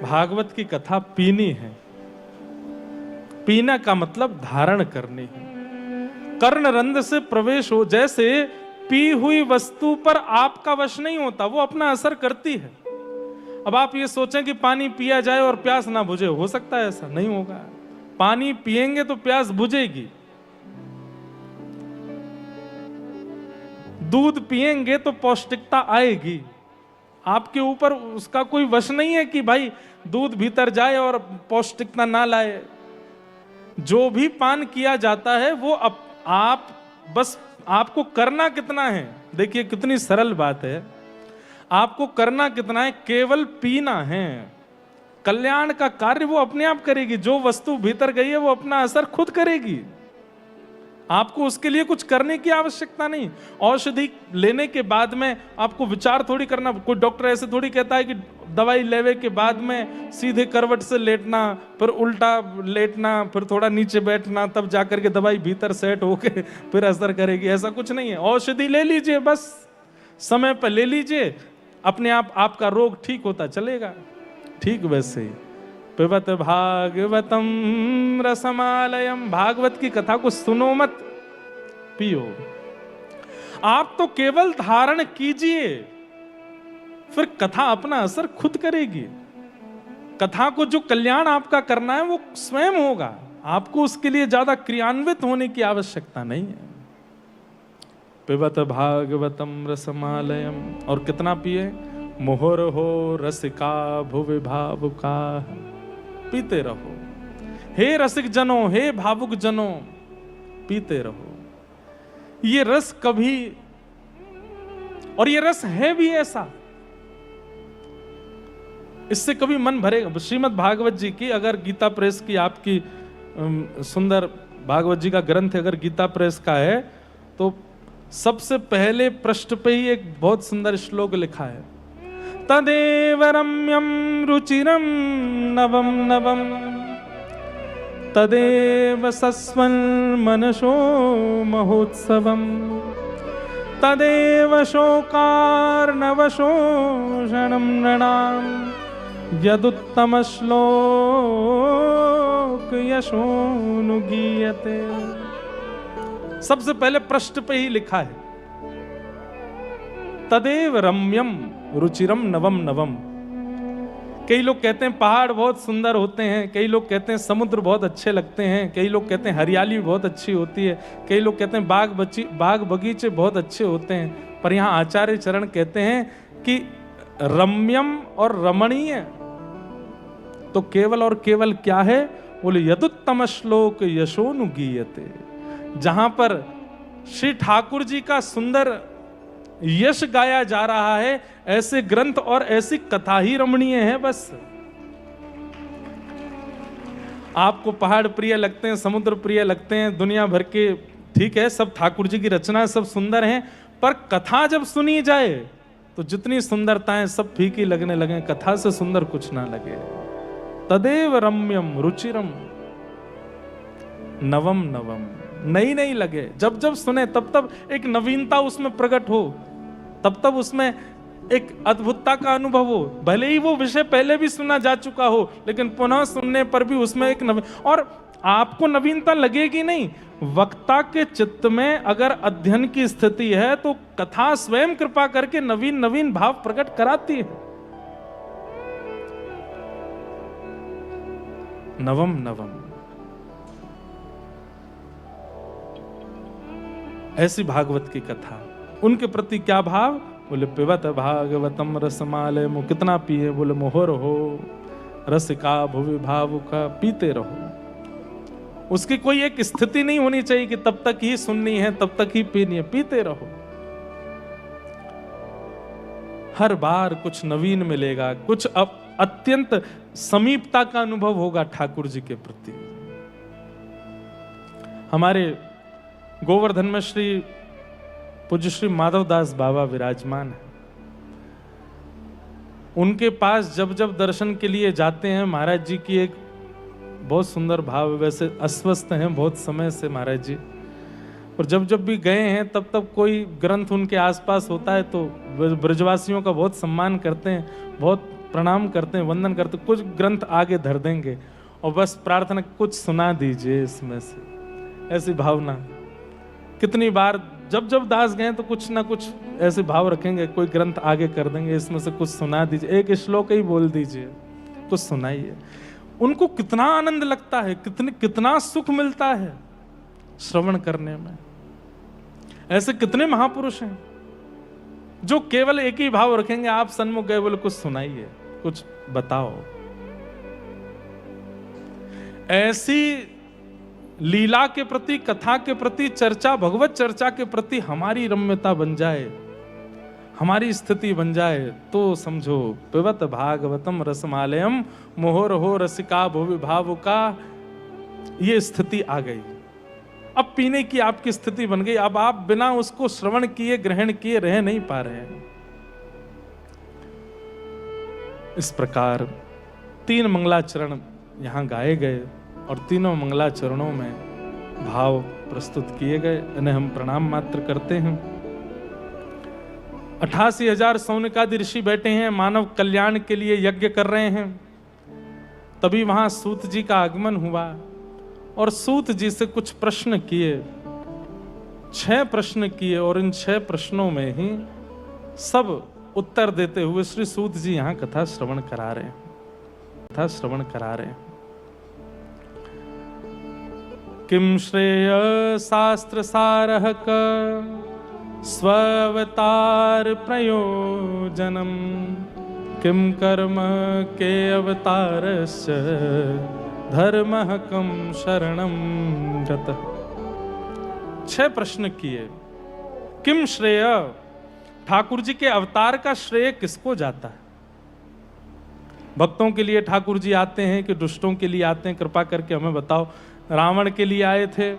भागवत की कथा पीनी है। पीना का मतलब धारण करनी है, कर्ण रंध्र से प्रवेश हो। जैसे पी हुई वस्तु पर आपका वश नहीं होता, वो अपना असर करती है। अब आप ये सोचें कि पानी पिया जाए और प्यास ना बुझे, हो सकता है? ऐसा नहीं होगा। पानी पिएंगे तो प्यास बुझेगी, दूध पिएंगे तो पौष्टिकता आएगी। आपके ऊपर उसका कोई वश नहीं है कि भाई दूध भीतर जाए और पौष्टिकता ना लाए। जो भी पान किया जाता है वो आप बस आपको करना कितना है। देखिए कितनी सरल बात है, आपको करना कितना है, केवल पीना है। कल्याण का कार्य वो अपने आप करेगी। जो वस्तु भीतर गई है वो अपना असर खुद करेगी, आपको उसके लिए कुछ करने की आवश्यकता नहीं। औषधि लेने के बाद में आपको विचार थोड़ी करना। कोई डॉक्टर ऐसे थोड़ी कहता है कि दवाई लेने के बाद में सीधे करवट से लेटना, फिर उल्टा लेटना, फिर थोड़ा नीचे बैठना, तब जाकर के दवाई भीतर सेट होके फिर असर करेगी। ऐसा कुछ नहीं है। औषधि ले लीजिए, बस समय पर ले लीजिए, अपने आप आपका रोग ठीक होता चलेगा। ठीक वैसे ही पिबत भागवतम रसमालयम, भागवत की कथा को सुनो मत, पियो। आप तो केवल धारण कीजिए, फिर कथा अपना असर खुद करेगी। कथा को जो कल्याण आपका करना है वो स्वयं होगा, आपको उसके लिए ज्यादा क्रियान्वित होने की आवश्यकता नहीं है। पिबत भागवतम रसमालयम, और कितना पिए? मोहर हो रसिका भुवि भावुका, पीते रहो। हे रसिक जनों, हे भावुक जनों, पीते रहो। ये रस कभी, और ये रस है भी ऐसा, इससे कभी मन भरेगा। श्रीमद् भागवत जी की, अगर गीता प्रेस की आपकी सुंदर भागवत जी का ग्रंथ अगर गीता प्रेस का है, तो सबसे पहले पृष्ठ पे ही एक बहुत सुंदर श्लोक लिखा है, तदेव रम्यं रुचिरं नवं नवं, तदेव सस्वन् मनसो महोत्सवं, तदेव शोकार्णवशोषणं नृणां, यदुत्तम श्लोक यशोनुगीयते। सबसे पहले पृष्ठ पे ही लिखा है, तदेव रम्यम रुचिरम नवम नवम। कई लोग कहते हैं पहाड़ बहुत सुंदर होते हैं, कई लोग कहते हैं समुद्र बहुत अच्छे लगते हैं, कई लोग कहते हैं हरियाली बहुत अच्छी होती है, कई लोग कहते हैं बाग बगीचे बहुत अच्छे होते हैं। पर यहाँ आचार्य चरण कहते हैं कि रम्यम और रमणीय तो केवल और केवल क्या है? बोले यदुत्तम श्लोक यशोनुगीयते। जहां पर श्री ठाकुर जी का सुंदर यश गाया जा रहा है, ऐसे ग्रंथ और ऐसी कथा ही रमणीय है। बस आपको पहाड़ प्रिय लगते हैं, समुद्र प्रिय लगते हैं, दुनिया भर के, ठीक है, सब ठाकुर जी की रचना सब सुंदर हैं, पर कथा जब सुनी जाए तो जितनी सुंदरताएं सब फीकी लगने लगे, कथा से सुंदर कुछ ना लगे। तदेव रम्यम रुचिरम नवम नवम, नई नई लगे। जब जब सुने तब तब एक नवीनता उसमें प्रकट हो, तब तब उसमें एक अद्भुतता का अनुभव हो। भले ही वो विषय पहले भी सुना जा चुका हो, लेकिन पुनः सुनने पर भी उसमें एक नवीन, और आपको नवीनता लगेगी नहीं। वक्ता के चित्त में अगर अध्ययन की स्थिति है तो कथा स्वयं कृपा करके नवीन नवीन भाव प्रकट कराती है। नवम नवम, ऐसी भागवत की कथा। उनके प्रति क्या भाव? बोले पिबत भागवतम रसमालयम, कितना पिए? बोले मोहर हो रसिका भुवि भावुका, पीते रहो। उसकी कोई एक स्थिति नहीं होनी चाहिए कि तब तक ही सुननी है, तब तक ही पीनी है। पीते रहो, हर बार कुछ नवीन मिलेगा, कुछ अत्यंत समीपता का अनुभव होगा ठाकुर जी के प्रति। हमारे गोवर्धन में श्री पूज्य श्री माधवदास बाबा विराजमान है। उनके पास जब जब दर्शन के लिए जाते हैं, महाराज जी की एक बहुत सुंदर भाव, वैसे अस्वस्थ हैं बहुत समय से महाराज जी, और जब जब भी गए हैं तब तब कोई ग्रंथ उनके आसपास होता है तो ब्रजवासियों का बहुत सम्मान करते हैं, बहुत प्रणाम करते हैं, वंदन करते हैं, कुछ ग्रंथ आगे धर देंगे और बस प्रार्थना कुछ सुना दीजिए इसमें से, ऐसी भावना। कितनी बार जब जब दास गए तो कुछ ना कुछ ऐसे भाव रखेंगे, कोई ग्रंथ आगे कर देंगे, इसमें से कुछ सुना दीजिए, एक श्लोक ही बोल दीजिए, कुछ सुनाइए। उनको कितना आनंद लगता है, कितना सुख मिलता है श्रवण करने में। ऐसे कितने महापुरुष हैं जो केवल एक ही भाव रखेंगे, आप सन्मुख गए बोले कुछ सुनाइए, कुछ बताओ। ऐसी लीला के प्रति, कथा के प्रति, चर्चा, भगवत चर्चा के प्रति हमारी रम्यता बन जाए, हमारी स्थिति बन जाए, तो समझो पिबत भागवतम रसमालयम मोहर हो रसिका भुवि भावुका, ये स्थिति आ गई। अब पीने की आपकी स्थिति बन गई, अब आप बिना उसको श्रवण किए, ग्रहण किए रह नहीं पा रहे हैं। इस प्रकार 3 मंगलाचरण यहां गाए गए और तीनों मंगलाचरणों में भाव प्रस्तुत किए गए, इन्हें हम प्रणाम मात्र करते हैं। 88,000 सौनकादि ऋषि बैठे हैं, मानव कल्याण के लिए यज्ञ कर रहे हैं। तभी वहां सूत जी का आगमन हुआ और सूत जी से कुछ प्रश्न किए, 6 प्रश्न किए, और इन 6 प्रश्नों में ही सब उत्तर देते हुए श्री सूत जी यहां कथा श्रवण करा रहे हैं। किम श्रेय शास्त्र सारः स्वावतार प्रयोजनम, किम कर्म के अवतारस्य धर्मः कम शरणम गतः। 6 प्रश्न किए। किम श्रेय, ठाकुर जी के अवतार का श्रेय किसको जाता है? भक्तों के लिए ठाकुर जी आते हैं कि दुष्टों के लिए आते हैं? कृपा करके हमें बताओ। रावण के लिए आए थे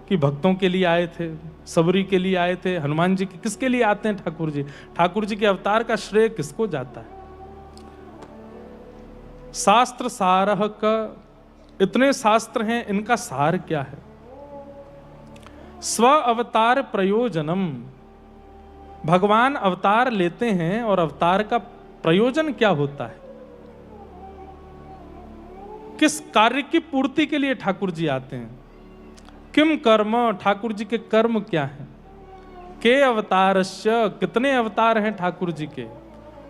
कि भक्तों के लिए आए थे? सबरी के लिए आए थे? हनुमान जी के, किसके लिए आते हैं ठाकुर जी? ठाकुर जी के अवतार का श्रेय किसको जाता है? शास्त्र सारः का, इतने शास्त्र हैं, इनका सार क्या है? स्व अवतार प्रयोजनम, भगवान अवतार लेते हैं और अवतार का प्रयोजन क्या होता है? किस कार्य की पूर्ति के लिए ठाकुर जी आते हैं? किम कर्म, ठाकुर जी के कर्म क्या हैं? के अवतारस्य, कितने अवतार हैं ठाकुर जी के?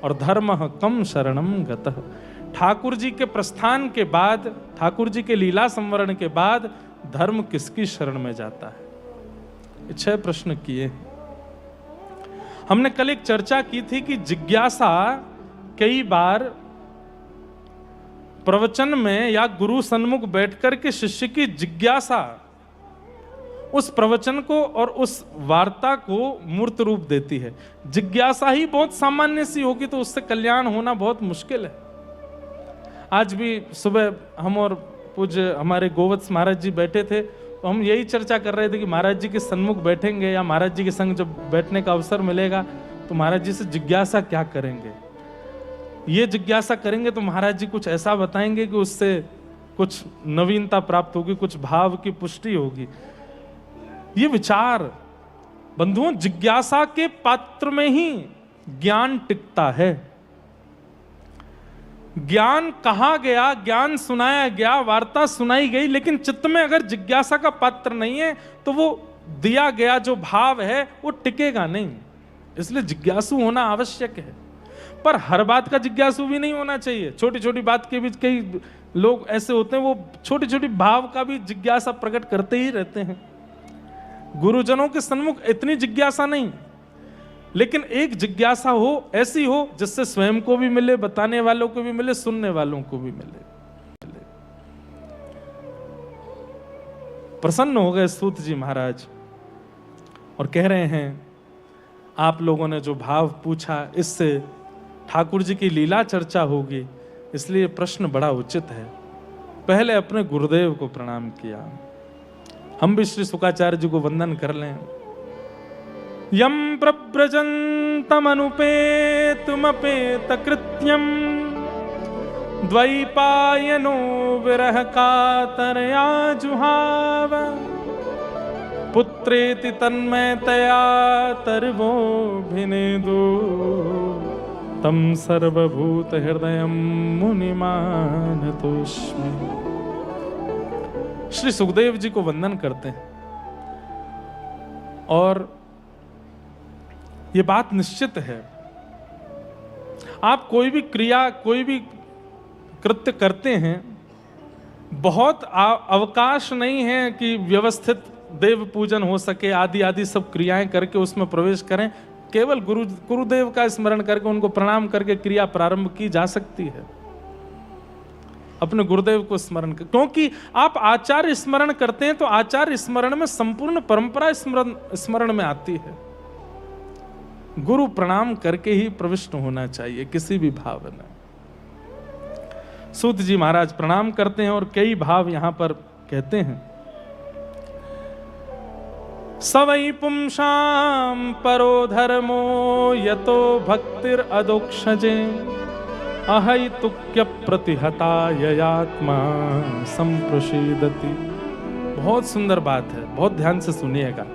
और धर्मः कम शरणम गतः, ठाकुर जी के प्रस्थान के बाद, ठाकुर जी के लीला संवरण के बाद धर्म किसकी शरण में जाता है? 6 प्रश्न किए। हमने कल एक चर्चा की थी कि जिज्ञासा कई बार प्रवचन में या गुरु सन्मुख बैठकर के शिष्य की जिज्ञासा उस प्रवचन को और उस वार्ता को मूर्त रूप देती है। जिज्ञासा ही बहुत सामान्य सी होगी तो उससे कल्याण होना बहुत मुश्किल है। आज भी सुबह हम और पूज्य हमारे गोवत्स महाराज जी बैठे थे, तो हम यही चर्चा कर रहे थे कि महाराज जी के सन्मुख बैठेंगे या महाराज जी के संग जब बैठने का अवसर मिलेगा तो महाराज जी से जिज्ञासा क्या करेंगे। ये जिज्ञासा करेंगे तो महाराज जी कुछ ऐसा बताएंगे कि उससे कुछ नवीनता प्राप्त होगी, कुछ भाव की पुष्टि होगी। ये विचार बंधुओं, जिज्ञासा के पात्र में ही ज्ञान टिकता है। ज्ञान कहा गया, ज्ञान सुनाया गया, वार्ता सुनाई गई, लेकिन चित्त में अगर जिज्ञासा का पात्र नहीं है तो वो दिया गया जो भाव है वो टिकेगा नहीं। इसलिए जिज्ञासु होना आवश्यक है, पर हर बात का जिज्ञासु भी नहीं होना चाहिए। छोटी छोटी बात के बीच कई लोग ऐसे होते हैं, वो छोटी छोटी भाव का भी जिज्ञासा प्रकट करते ही रहते हैं। गुरुजनों के सन्मुख इतनी जिज्ञासा नहीं, लेकिन एक जिज्ञासा हो, ऐसी हो जिससे स्वयं को भी मिले, बताने वालों को भी मिले, सुनने वालों को भी मिले। प्रसन्न हो गए सूत जी महाराज और कह रहे हैं, आप लोगों ने जो भाव पूछा इससे ठाकुर जी की लीला चर्चा होगी, इसलिए प्रश्न बड़ा उचित है। पहले अपने गुरुदेव को प्रणाम किया। हम भी श्री शुकाचार्य जी को वंदन कर लें। यम प्रव्रजन्तमनुपेतुमपेत कृत्यम द्वैपायनो विरह कातरया जुहाव पुत्रेति तन्मयतया तर्वोऽभिनेदु तं सर्वभूत हृदयं मुनिमानतोऽस्मि। श्री सुखदेव जी को वंदन करते हैं और ये बात निश्चित है, आप कोई भी क्रिया, कोई भी कृत्य करते हैं, बहुत अवकाश नहीं है कि व्यवस्थित देव पूजन हो सके, आदि आदि सब क्रियाएं करके उसमें प्रवेश करें। केवल गुरुदेव का स्मरण करके, उनको प्रणाम करके क्रिया प्रारंभ की जा सकती है। अपने गुरुदेव को स्मरण कर, क्योंकि आप आचार्य स्मरण करते हैं तो आचार्य स्मरण में संपूर्ण परंपरा स्मरण में आती है। गुरु प्रणाम करके ही प्रविष्ट होना चाहिए किसी भी भाव में। सूत जी महाराज प्रणाम करते हैं और कई भाव यहां पर कहते हैं। सवै पुंसां परो धर्मो यतो भक्तिर अदोक्षजे अहैतुक्य प्रतिहता ययात्मा संप्रसीदति। बहुत सुंदर बात है, बहुत ध्यान से सुनिएगा।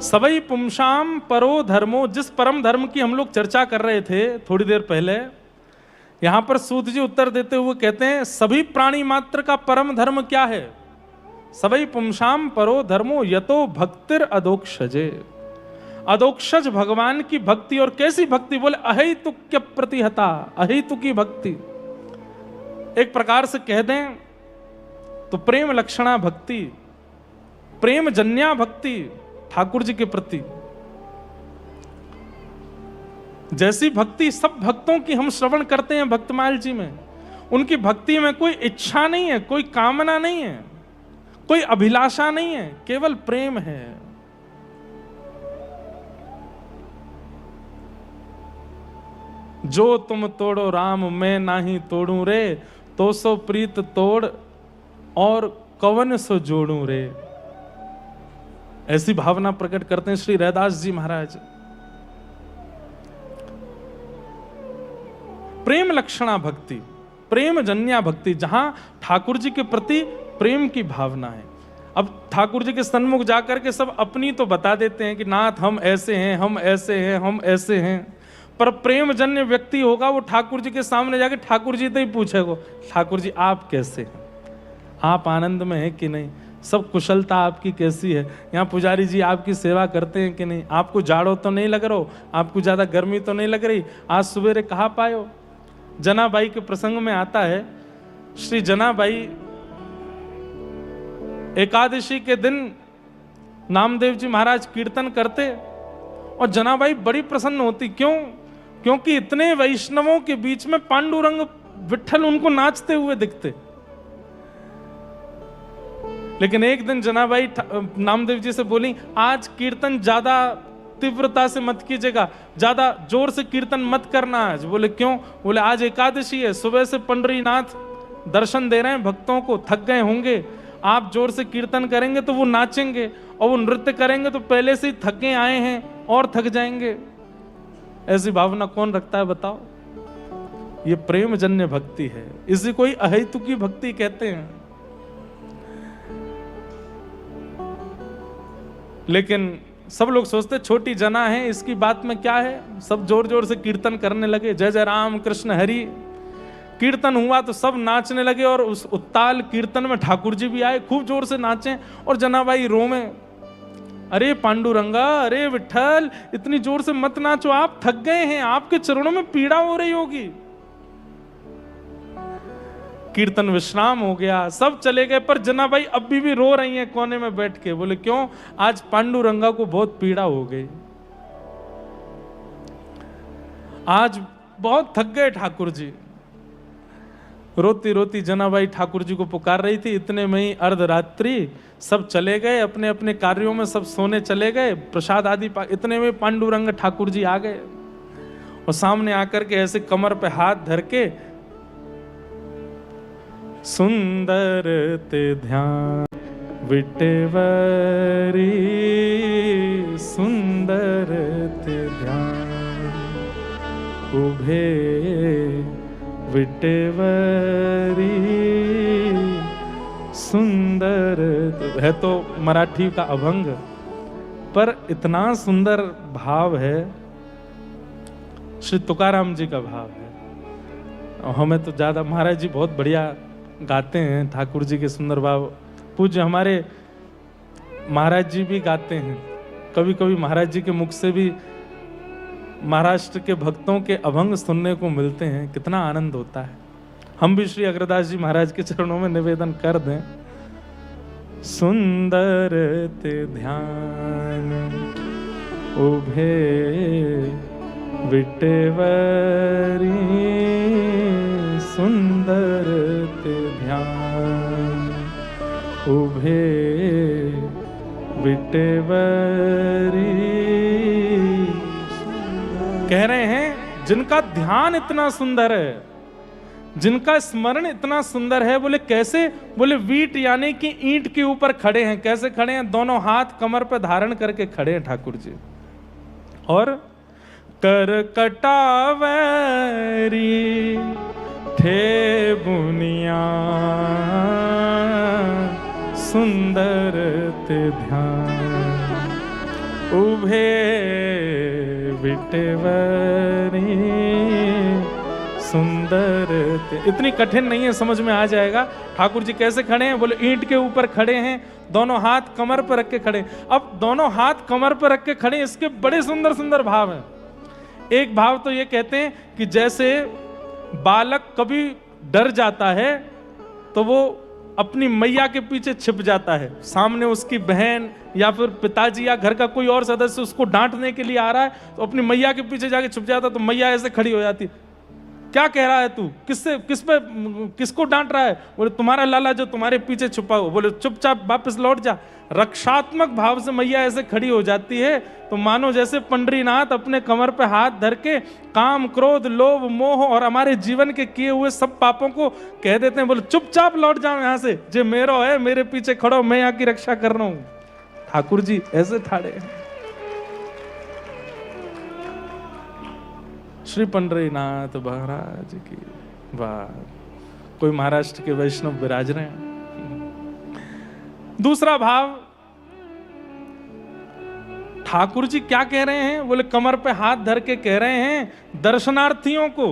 सवै पुंसां परो धर्मो, जिस परम धर्म की हम लोग चर्चा कर रहे थे थोड़ी देर पहले, यहां पर सूत जी उत्तर देते हुए कहते हैं सभी प्राणी मात्र का परम धर्म क्या है? सवै पुंसां परो धर्मो यतो भक्तिर अदोक्षजे। अदोक्षज भगवान की भक्ति। और कैसी भक्ति? बोले अहेतुक्य प्रतिहता, अहेतुकी भक्ति। एक प्रकार से कह दें तो प्रेम लक्षणा भक्ति, प्रेम जन्या भक्ति ठाकुर जी के प्रति। जैसी भक्ति सब भक्तों की हम श्रवण करते हैं भक्तमाल जी में, उनकी भक्ति में कोई इच्छा नहीं है, कोई कामना नहीं है, कोई अभिलाषा नहीं है, केवल प्रेम है। जो तुम तोड़ो राम मैं नाही तोड़ू रे, तो सो प्रीत तोड़ और कवन सो जोड़ू रे। ऐसी भावना प्रकट करते हैं श्री रैदास जी महाराज। प्रेम लक्षणा भक्ति, प्रेम जन्या भक्ति, जहां ठाकुर जी के प्रति प्रेम की भावना है। अब ठाकुर जी के सन्मुख जाकर के सब अपनी तो बता देते हैं कि नाथ हम ऐसे हैं, हम ऐसे हैं, हम ऐसे हैं, पर प्रेम जन्य व्यक्ति होगा वो ठाकुर जी के सामने जाके ठाकुर जी से ही पूछेगा, ठाकुर जी आप कैसे हैं, आप आनंद में हैं कि नहीं, सब कुशलता आपकी कैसी है, यहाँ पुजारी जी आपकी सेवा करते हैं कि नहीं, आपको जाड़ो तो नहीं लग रहा, आपको ज्यादा गर्मी तो नहीं लग रही, आज सवेरे कहाँ पायो। जनाबाई के प्रसंग में आता है, श्री जनाबाई एकादशी के दिन नामदेव जी महाराज कीर्तन करते और जनाबाई बड़ी प्रसन्न होती। क्यों? क्योंकि इतने वैष्णवों के बीच में पांडुरंग विट्ठल उनको नाचते हुए दिखते। लेकिन एक दिन जनाबाई नामदेव जी से बोली, आज कीर्तन ज्यादा तीव्रता से मत कीजिएगा, ज्यादा जोर से कीर्तन मत करना आज। बोले क्यों? बोले आज एकादशी है, सुबह से पंडरीनाथ दर्शन दे रहे हैं भक्तों को, थक गए होंगे, आप जोर से कीर्तन करेंगे तो वो नाचेंगे, और वो नृत्य करेंगे तो पहले से ही थके आए हैं और थक जाएंगे। ऐसी भावना कौन रखता है बताओ? ये प्रेम जन्य भक्ति है, इसे कोई अहेतुकी भक्ति कहते हैं। लेकिन सब लोग सोचते छोटी जना है, इसकी बात में क्या है। सब जोर जोर से कीर्तन करने लगे, जय जय राम कृष्ण हरि। कीर्तन हुआ तो सब नाचने लगे, और उस उत्ताल कीर्तन में ठाकुर जी भी आए, खूब जोर से नाचे, और जनाबाई रोवे, अरे पांडुरंगा, अरे विट्ठल, इतनी जोर से मत नाचो, आप थक गए हैं, आपके चरणों में पीड़ा हो रही होगी। कीर्तन विश्राम हो गया, सब चले गए, पर जनाबाई अभी भी रो रही हैं कोने में बैठ के। बोले क्यों? आज पांडुरंगा को बहुत पीड़ा हो गई, आज बहुत थक गए ठाकुर जी। रोती रोती जनाबाई ठाकुर जी को पुकार रही थी। इतने में ही अर्धरात्रि सब चले गए अपने अपने कार्यों में, सब सोने चले गए, प्रसाद आदि इतने में पांडुरंग ठाकुर जी आ गए, और सामने आकर के ऐसे कमर पे हाथ धर के, सुंदर ते ध्यान विटेवरी, सुंदर ते ध्यान उभे विटेवरी, सुंदर है तो मराठी का अभंग, पर इतना सुंदर भाव है श्री तुकाराम जी का भाव है। और हमें तो ज़्यादा, महाराज जी बहुत बढ़िया गाते हैं ठाकुर जी के सुंदर भाव। पूज्य हमारे महाराज जी भी गाते हैं, कभी कभी महाराज जी के मुख से भी महाराष्ट्र के भक्तों के अभंग सुनने को मिलते हैं, कितना आनंद होता है। हम भी श्री अग्रदास जी महाराज के चरणों में निवेदन कर दें। सुंदर ते ध्यान उभे विटेवरी, सुंदर ते ध्यान उभे विटेवरी। कह रहे हैं जिनका ध्यान इतना सुंदर है, जिनका स्मरण इतना सुंदर है, बोले कैसे? बोले वीट यानी कि ईंट के ऊपर खड़े हैं। कैसे खड़े हैं? दोनों हाथ कमर पर धारण करके खड़े हैं ठाकुर जी। और कर कटावरी थे बुनिया, सुंदर ते ध्यान उभे विटेवरी, सुंदर ते। इतनी कठिन नहीं है, समझ में आ जाएगा। ठाकुर जी कैसे खड़े हैं? बोले ईंट के ऊपर खड़े हैं, दोनों हाथ कमर पर रख के खड़े। अब दोनों हाथ कमर पर रख के खड़े, इसके बड़े सुंदर सुंदर भाव हैं। एक भाव तो ये कहते हैं कि जैसे बालक कभी डर जाता है तो वो अपनी मैया के पीछे छिप जाता है, सामने उसकी बहन या फिर पिताजी या घर का कोई और सदस्य उसको डांटने के लिए आ रहा है तो अपनी मैया के पीछे जाके छुप जाता, तो मैया ऐसे खड़ी हो जाती, क्या कह रहा है तू? किसको डांट रहा है? बोले तुम्हारा लाला जो तुम्हारे पीछे छुपा हो। बोले चुपचाप वापस लौट जा। रक्षात्मक भाव से मैया ऐसे खड़ी हो जाती है तो मानो जैसे पंडरीनाथ अपने कमर पे हाथ धर के काम, क्रोध, लोभ, मोह और हमारे जीवन के किए हुए सब पापों को कह देते हैं। बोले चुपचाप लौट जाओ यहाँ से, जे मेरो है मेरे पीछे खड़ो, मैं यहाँ की रक्षा कर रहा हूं। ठाकुर जी ऐसे ठाड़े। श्री पंडरीनाथ महाराज की वाह। कोई महाराष्ट्र के वैष्णव विराज रहे हैं। दूसरा भाव, ठाकुर जी क्या कह रहे हैं? बोले कमर पे हाथ धर के कह रहे हैं दर्शनार्थियों को,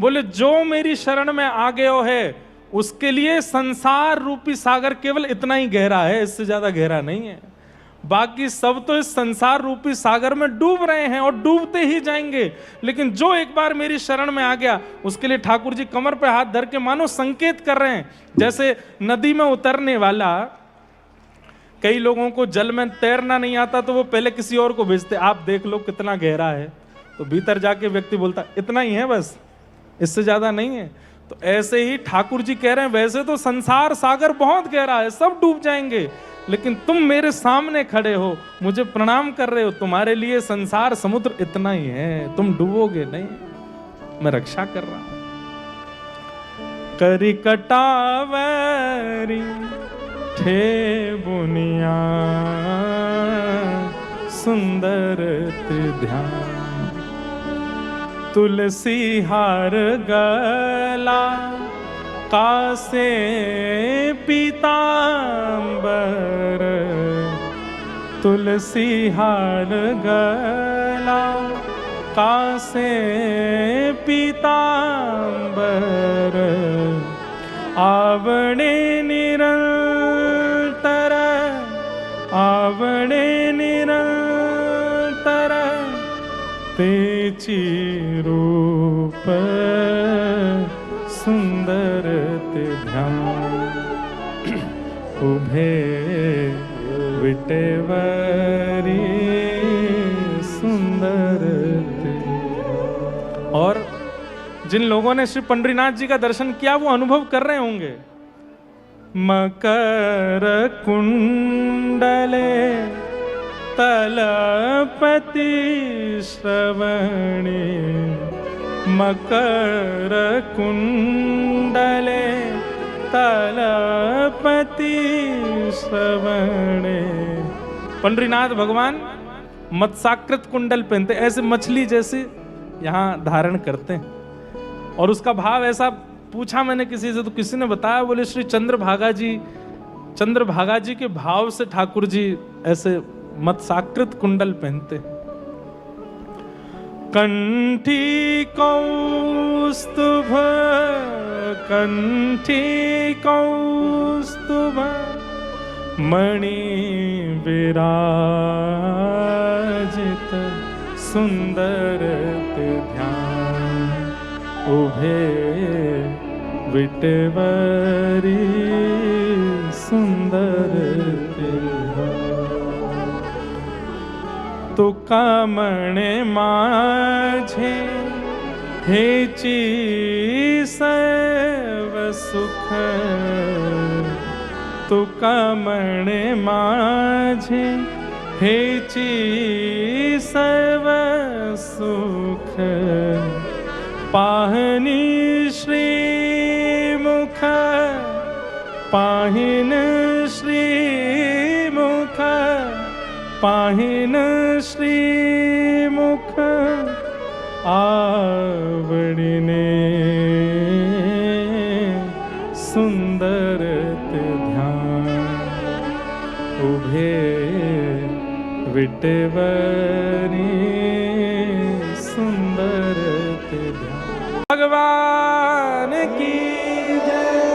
बोले जो मेरी शरण में आ गए है उसके लिए संसार रूपी सागर केवल इतना ही गहरा है, इससे ज्यादा गहरा नहीं है। बाकी सब तो इस संसार रूपी सागर में डूब रहे हैं और डूबते ही जाएंगे, लेकिन जो एक बार मेरी शरण में आ गया उसके लिए ठाकुर जी कमर पे हाथ धर के मानो संकेत कर रहे हैं। जैसे नदी में उतरने वाला, कई लोगों को जल में तैरना नहीं आता तो वो पहले किसी और को भेजते, आप देख लो कितना गहरा है, तो भीतर जाके व्यक्ति बोलता इतना ही है बस, इससे ज्यादा नहीं है। तो ऐसे ही ठाकुर जी कह रहे हैं वैसे तो संसार सागर बहुत गहरा है, सब डूब जाएंगे, लेकिन तुम मेरे सामने खड़े हो, मुझे प्रणाम कर रहे हो, तुम्हारे लिए संसार समुद्र इतना ही है, तुम डूबोगे नहीं, मैं रक्षा कर रहा हूं। करी कटावरी थे बुनिया, सुंदर ते ध्यान तुलसी हार गला कासे पीतांबर, तुलसी हार गला कासे पीतांबर, आवणे निरंतर, आवणे निरंतर, तेची रूप सुंदर ते ध्यान उभे विटेवरी, सुंदर ते। और जिन लोगों ने श्री पंडरीनाथ जी का दर्शन किया वो अनुभव कर रहे होंगे, मकर कुंडले तलपति श्रवणे, मकर कुंडले तलपति श्रवणे। पंडरीनाथ भगवान मत्स्याकृत कुंडल पहनते, ऐसे मछली जैसे यहाँ धारण करते हैं। और उसका भाव ऐसा, पूछा मैंने किसी से तो किसी ने बताया, बोले श्री चंद्रभागा जी के भाव से ठाकुर जी ऐसे मत्स्याकृत कुंडल पहनते। कंठी कौस्तुभ कंठी कौस्तुभ मणि विराजित सुंदर ते ध्यान उभे विटवरी सुंदर ते तुका मणे माझे हेची सर्व सुख तुका मणे माझे हेची सर्व सुख पाहनी श्रीमुख पाहिन श्रीमुख पाहिन श्रीमुख आवडिने सुंदर ते ध्यान उभे विटेवरी सुंदर ते ध्यान। भगवान की जय।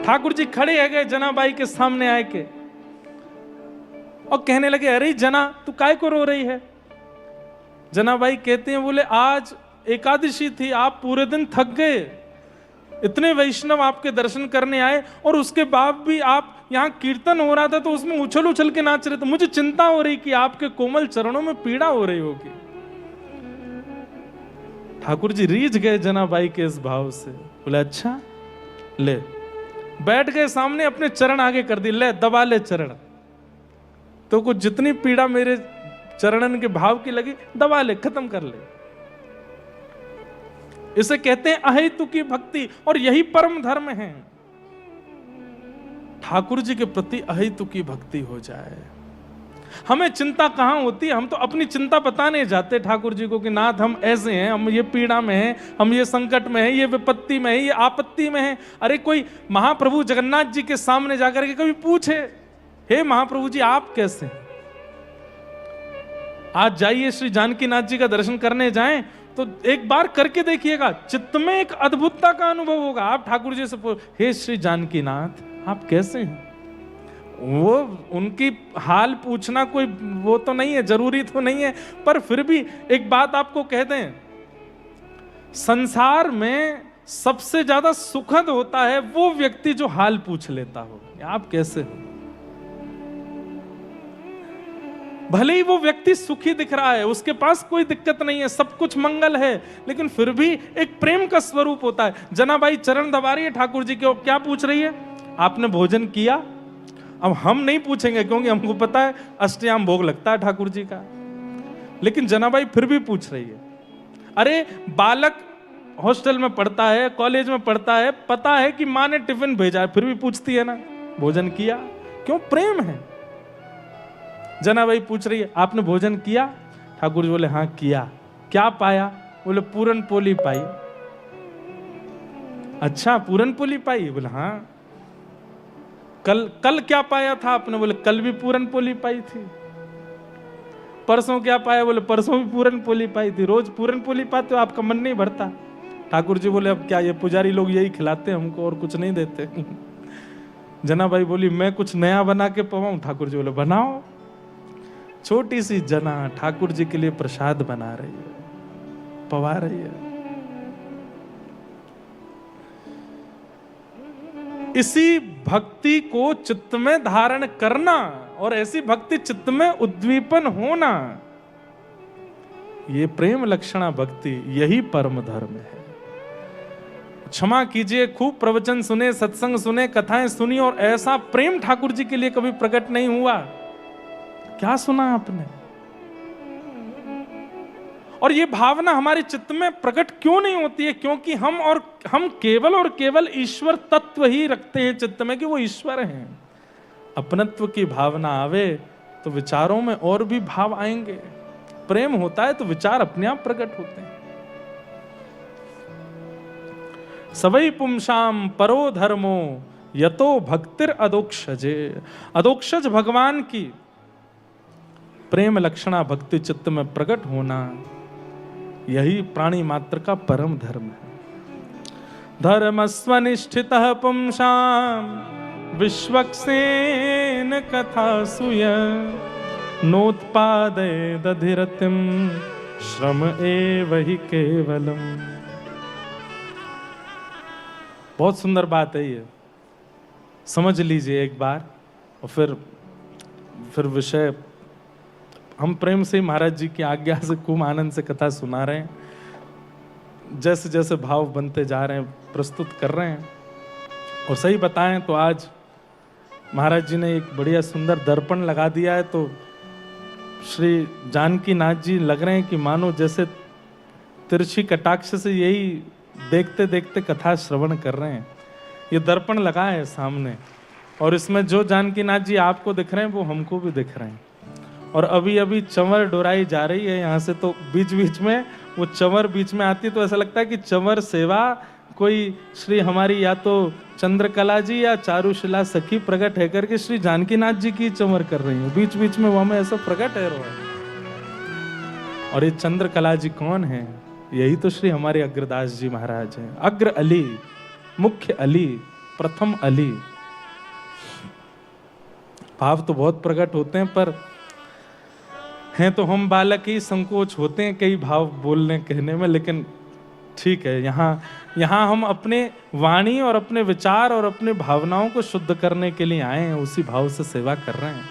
ठाकुर जी खड़े है गए जनाबाई के सामने आए के और कहने लगे, अरे जना तू काय को रो रही है? जनाबाई कहते हैं, बोले आज एकादशी थी, आप पूरे दिन थक गए, इतने वैष्णव आपके दर्शन करने आए और उसके बाद भी आप यहाँ कीर्तन हो रहा था तो उसमें उछल उछल के नाच रहे थे, मुझे चिंता हो रही कि आपके कोमल चरणों में पीड़ा हो रही होगी। ठाकुर जी रीझ गए जनाबाई के इस भाव से, बोले अच्छा ले, बैठ गए सामने, अपने चरण आगे कर दी, ले दबा ले चरण, तो कुछ जितनी पीड़ा मेरे चरणन के भाव की लगी दबा ले, खत्म कर ले। इसे कहते हैं अहेतु की भक्ति और यही परम धर्म है। ठाकुर जी के प्रति अहेतु की भक्ति हो जाए, हमें चिंता कहां होती है। हम तो अपनी चिंता बताने जाते ठाकुर जी को कि नाथ हम ऐसे हैं, हम ये पीड़ा में हैं, हम ये संकट में हैं, ये विपत्ति में है, ये आपत्ति में है। अरे कोई महाप्रभु जगन्नाथ जी के सामने जाकर के कभी पूछे, हे महाप्रभु जी आप कैसे हैं? आज जाइए श्री जानकीनाथ जी का दर्शन करने जाएं तो एक बार करके देखिएगा, चित्त में एक अद्भुतता का अनुभव होगा। आप ठाकुर जी से हे श्री जानकीनाथ आप कैसे हैं? वो उनकी हाल पूछना कोई वो तो नहीं है, जरूरी तो नहीं है, पर फिर भी एक बात आपको कह दें, संसार में सबसे ज्यादा सुखद होता है वो व्यक्ति जो हाल पूछ लेता हो, आप कैसे हो। भले ही वो व्यक्ति सुखी दिख रहा है, उसके पास कोई दिक्कत नहीं है, सब कुछ मंगल है, लेकिन फिर भी एक प्रेम का स्वरूप होता है। जनाबाई चरण दबा रही है ठाकुर जी के, क्या पूछ रही है? आपने भोजन किया? अब हम नहीं पूछेंगे क्योंकि हमको पता है अष्टयाम भोग लगता है ठाकुर जी का, लेकिन जनाबाई फिर भी पूछ रही है। अरे बालक हॉस्टल में पढ़ता है, कॉलेज में पढ़ता है, पता है कि माँ ने टिफिन भेजा है, फिर भी पूछती है ना भोजन किया? क्यों? प्रेम है। जनाबाई पूछ रही है आपने भोजन किया? ठाकुर जी बोले हाँ किया। क्या पाया? बोले पूरन पोली पाई। अच्छा पूरन पोली पाई? बोले हाँ। कल क्या पाया था आपने? बोले कल भी पूरन पोली पाई थी। परसों क्या पाया? बोले परसों भी पूरन पोली पाई थी। रोज पूरन पोली पाते हो, आपका मन नहीं भरता? ठाकुर जी बोले अब क्या ये पुजारी लोग यही खिलाते हैं हमको और कुछ नहीं देते। जनाबाई बोली मैं कुछ नया बना के पवाऊं? ठाकुर जी बोले बनाओ। छोटी सी जना ठाकुर जी के लिए प्रसाद बना रही है, पवा रही है। इसी भक्ति को चित्त में धारण करना और ऐसी भक्ति चित्त में उद्दीपन होना, ये प्रेम लक्षणा भक्ति, यही परम धर्म है। क्षमा कीजिए, खूब प्रवचन सुने, सत्संग सुने, कथाएं सुनी और ऐसा प्रेम ठाकुर जी के लिए कभी प्रकट नहीं हुआ। क्या सुना आपने? और ये भावना हमारे चित्त में प्रकट क्यों नहीं होती है? क्योंकि हम केवल और केवल ईश्वर तत्व ही रखते हैं चित्त में कि वो ईश्वर हैं। अपनत्व की भावना आवे तो विचारों में और भी भाव आएंगे। प्रेम होता है तो विचार अपने आप प्रकट होते हैं। सवै पुंसाम परो धर्मो यतो भक्तिर अदोक्षजे। अदोक्षज भगवान की प्रेम लक्षणा भक्ति चित्त में प्रकट होना, यही प्राणी मात्र का परम धर्म है। धर्मस्वनिष्ठितः पुंसां विश्वक्सेन कथासूय नोत्पादयेदधिरतिं श्रम एव हि केवलम। बहुत सुंदर बात है ये, समझ लीजिए एक बार। और फिर विषय हम प्रेम से महाराज जी की आज्ञा से खूब आनंद से कथा सुना रहे हैं, जैसे जैसे भाव बनते जा रहे हैं प्रस्तुत कर रहे हैं। और सही बताएं तो आज महाराज जी ने एक बढ़िया सुंदर दर्पण लगा दिया है, तो श्री जानकी नाथ जी लग रहे हैं कि मानो जैसे तिरछी कटाक्ष से यही देखते देखते कथा श्रवण कर रहे हैं। ये दर्पण लगा है सामने, और इसमें जो जानकी नाथ जी आपको दिख रहे हैं वो हमको भी दिख रहे हैं। और अभी अभी चंवर डोराई जा रही है यहाँ से, तो बीच बीच में वो चंवर बीच में आती है, तो ऐसा लगता है कि चंवर सेवा कोई श्री हमारी या तो चंद्रकला जी या चारुशिला सखी प्रकट है करके श्री जानकी नाथ जी की चंवर कर रही है। बीच बीच में वो हमें ऐसा प्रकट है रहा है। और ये चंद्रकला जी कौन है? यही तो श्री हमारे अग्रदास जी महाराज हैं। अग्र अली, मुख्य अली, प्रथम अली। भाव तो बहुत प्रकट होते हैं, पर हैं तो हम बालक ही, संकोच होते हैं कई भाव बोलने कहने में, लेकिन ठीक है, यहाँ हम अपने वाणी और अपने विचार और अपने भावनाओं को शुद्ध करने के लिए आए हैं, उसी भाव से सेवा कर रहे हैं।